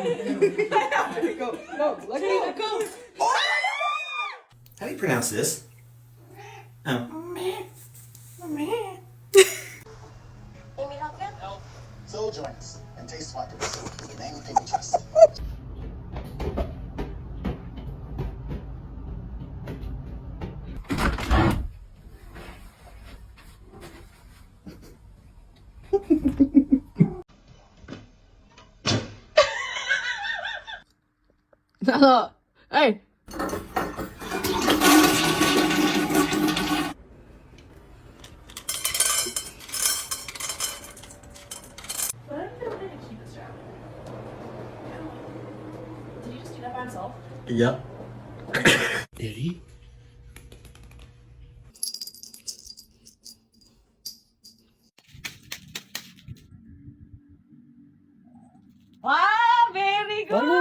Go. Let go. How do you pronounce this? Oh. Soul joints and taste markers is the main thing we trust. Hey. But I think they keep this around. Did he just do that by himself? Yep. Did he? Wow, very good.